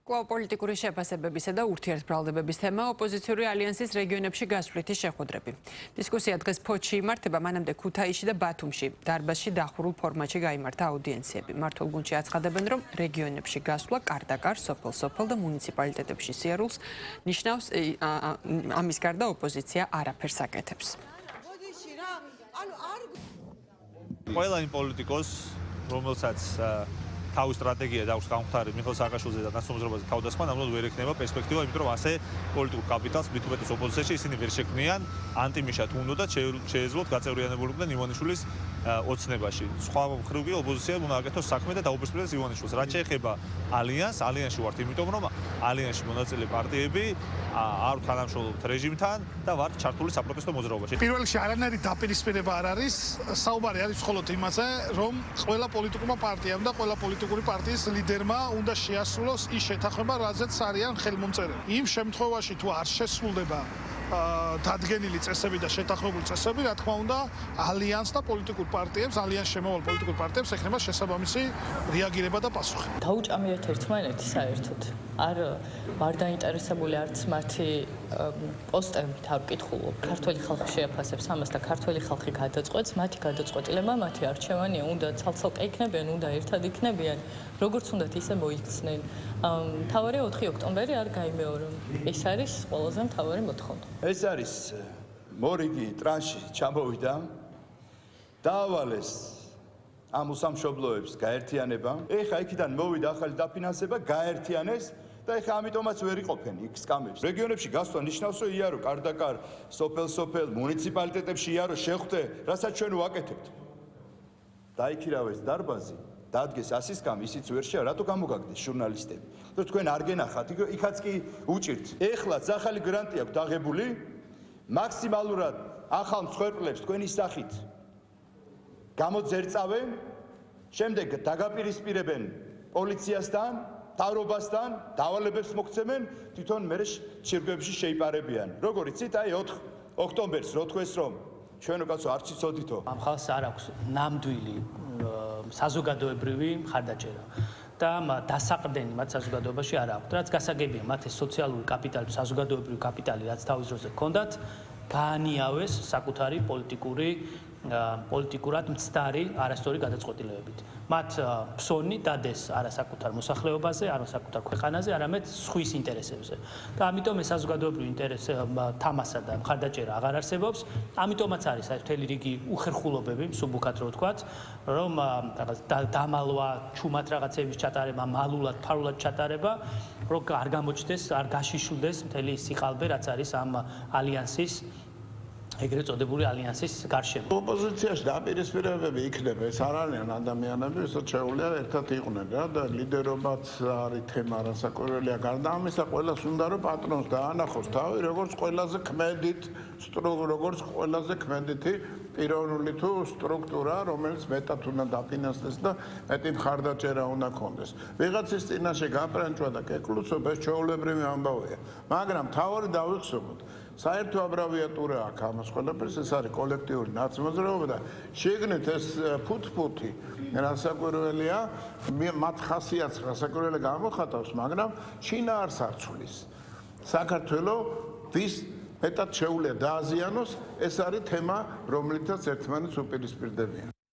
კვლავ პოლიტიკური შეფასებებისა და ურთიერთბრალდებების თემა ოპოზიციური ალიანსის რეგიონებში გასვლითი შეხვედრები. დისკუსია დღეს ფოთში იმართება, მანამდე ქუთაისში და ბათუმში დარბაზში დახურულ ფორმატში გაიმართა აუდიენციები. მმართველ გუნდში აცხადებენ, რომ რეგიონებში გასვლა კარდაკარ, სოფელ-სოფელ და მუნიციპალიტეტებში სიარულს ნიშნავს, ამის გარდა ოპოზიცია არაფერს აკეთებს. ყველა იმ პოლიტიკოს, რომელსაც თავის სტრატეგია და აქვს გამختარი მიხეილ სააკაშვილიძე და განსაზღვრებაზე თავდასხმა, ნამდვილად ვერ ექნება პერსპექტივა, იმიტომ რომ ასე პოლიტიკურ კაპიტალს მით უმეტეს ოპოზიციაში ისინი ვერ შექმნიან, ანტიმიშად უნდათ შეეძლოთ გაწევრიანებულიყვნენ ივანიშვილის ოცნებაში. სხვა მხრივ კი ოპოზიციამ უნდა აკეთოს საქმე და დაუპირისპირდეს ივანიშვილს. რაც შეეხება ალიანსში ვართ, იმიტომ რომ ალიანსში მონაწილე პარტიები არ თანამშრომლობთ რეჟიმთან და ვართ ჩართული საპროტესტო მოძრაობაში. პირველ რიგში არანაირი დაპირისპირება არ არის, საუბარი არის მხოლოდ იმაზე, რომ ყველა პოლიტიკურმა პარტიამ და ყველა პოლიტიკური პარტიის ლიდერმა უნდა შეასრულოს ის შეთანხმება, რაზეც არიან ხელმომწერები. იმ შემთხვევაში თუ არ შესრულდება დადგენილი წესები და შეთანხმებული წესები, რა თქმა უნდა, ალიანს და პოლიტიკურ პარტიებს, ალიანს შემოვალ პოლიტიკურ პარტიებს ექნება შესაბამისი რეაგირება და პასუხი. დაუჭამიათ ერთმანეთი საერთოდ. არ ვარ დაინტერესებული არც მათი პოსტებით არ ვკითხულობ. ქართველი ხალხი შეაფასებს ამას და ქართველი ხალხი გადაწყვეტს, მათი გადაწყვეტილება, მათი არჩევანია, უნდა ცალ-ცალკე იქნებიან, უნდა ერთად იქნებიან, როგორც უნდათ ისე მოიქცნენ. მთავარია 4 ოქტომბერი არ გაიმეორო. ეს არის ყველაზე მთავარი მოთხოვნა. ეს არის მორიგი ტრანში ჩამოვიდა, დაავალეს ამ უსამშობლოებს გაერთიანება. ეხა იქიდან მოვიდა ახალი დაფინანსება, გაერთიანეს და ეხა ამიტომაც ვერ იყოფენ იქ სკამებს. რეგიონებში გასვლა ნიშნავს, რომ იარო კარდაკარ, სოფელ-სოფელ, მუნიციპალიტეტებში იარო შეხვდე, რასაც ჩვენ ვაკეთებთ. დაიქირავეს დარბაზი, დადგეს 100 სკამი, ისიც ვერ შეა, რატო გამოგაგდეს ჟურნალისტები? რომ თქვენ არ გენახათ, იქაც კი უჭირთ. ეხლაც ახალი გრანტი აქვს დაღებული, მაქსიმალურად ახალ მსხვერპლებს თქვენი სახით გამოძერწავენ, შემდეგ დაგაპირისპირებენ პოლიციასთან, მთავრობასთან, დავალებებს მოგცემენ, თვითონ მერე ჩირგვებში შეიპარებიან. როგორ იცით, აი 4 ოქტომბერს რო თქვეს, რომ ჩვენო კაცო არ ციცოდითო. ამ ხალხს არ აქვს ნამდვილი საზოგადოებრივი მხარდაჭერა და დასაყრდენი მათ საზოგადოებაში არ აქვს. რაც გასაგებია, მათ ეს სოციალური კაპიტალი, საზოგადოებრივი კაპიტალი, რაც თავის დროზე ჰქონდათ, გაანიავეს საკუთარი პოლიტიკურად მცდარი არასწორი გადაწყვეტილებებით. მათ ფსონი დადეს არა საკუთარ მოსახლეობაზე, არა საკუთარ ქვეყანაზე, არამედ სხვის ინტერესებზე. და ამიტომ ეს საზოგადოებრივი ინტერესი თამასა და მხარდაჭერა აღარ არსებობს. ამიტომაც არის აი მთელი რიგი უხერხულობები, მსუბუქად რო ვთქვათ, რომ დამალვა, ჩუმად რაღაცების ჩატარება, მალულად, ფარულად ჩატარება, რომ არ გამოჩნდეს, არ გაშიშვლდეს მთელი სიყალბე, რაც არის ამ ალიანსის ეგრეთ წოდებული ალიანსის გარშემო. ოპოზიციაში დაპირისპირებები იქნება, ეს არ არიან ადამიანები, ვისაც შეუძლია ერთად იყვნენ რა და ლიდერობაც არის თემა რასაკვირველია. გარდა ამისა, ყველას უნდა რომ პატრონს დაანახოს თავი, როგორც ყველაზე ქმედითი პიროვნული თუ სტრუქტურა, რომელიც მეტად უნდა დაფინანსდეს და მეტი მხარდაჭერა უნდა ქონდეს. ვიღაცის წინაშე გაპრანჭვა და კეკლუცობა ეს ჩვეულებრივი ამბავია, მაგრამ თავი დავიხსოვოთ. საერთო აბრევიატურა აქვს ამას ყველაფერს, ეს არის კოლექტიური ნაცმოძრაობა და შეგნით ეს ფუთფუთი რასაკვირველია, მათ ხასიათს რასაკვირველი გამოხატავს, მაგრამ ჩინა არც არ ცვლის. საქართველოს ვის მეტად შეუძლია დააზიანოს, ეს არის თემა, რომლითაც ერთმანეთს უპირისპირდებიან.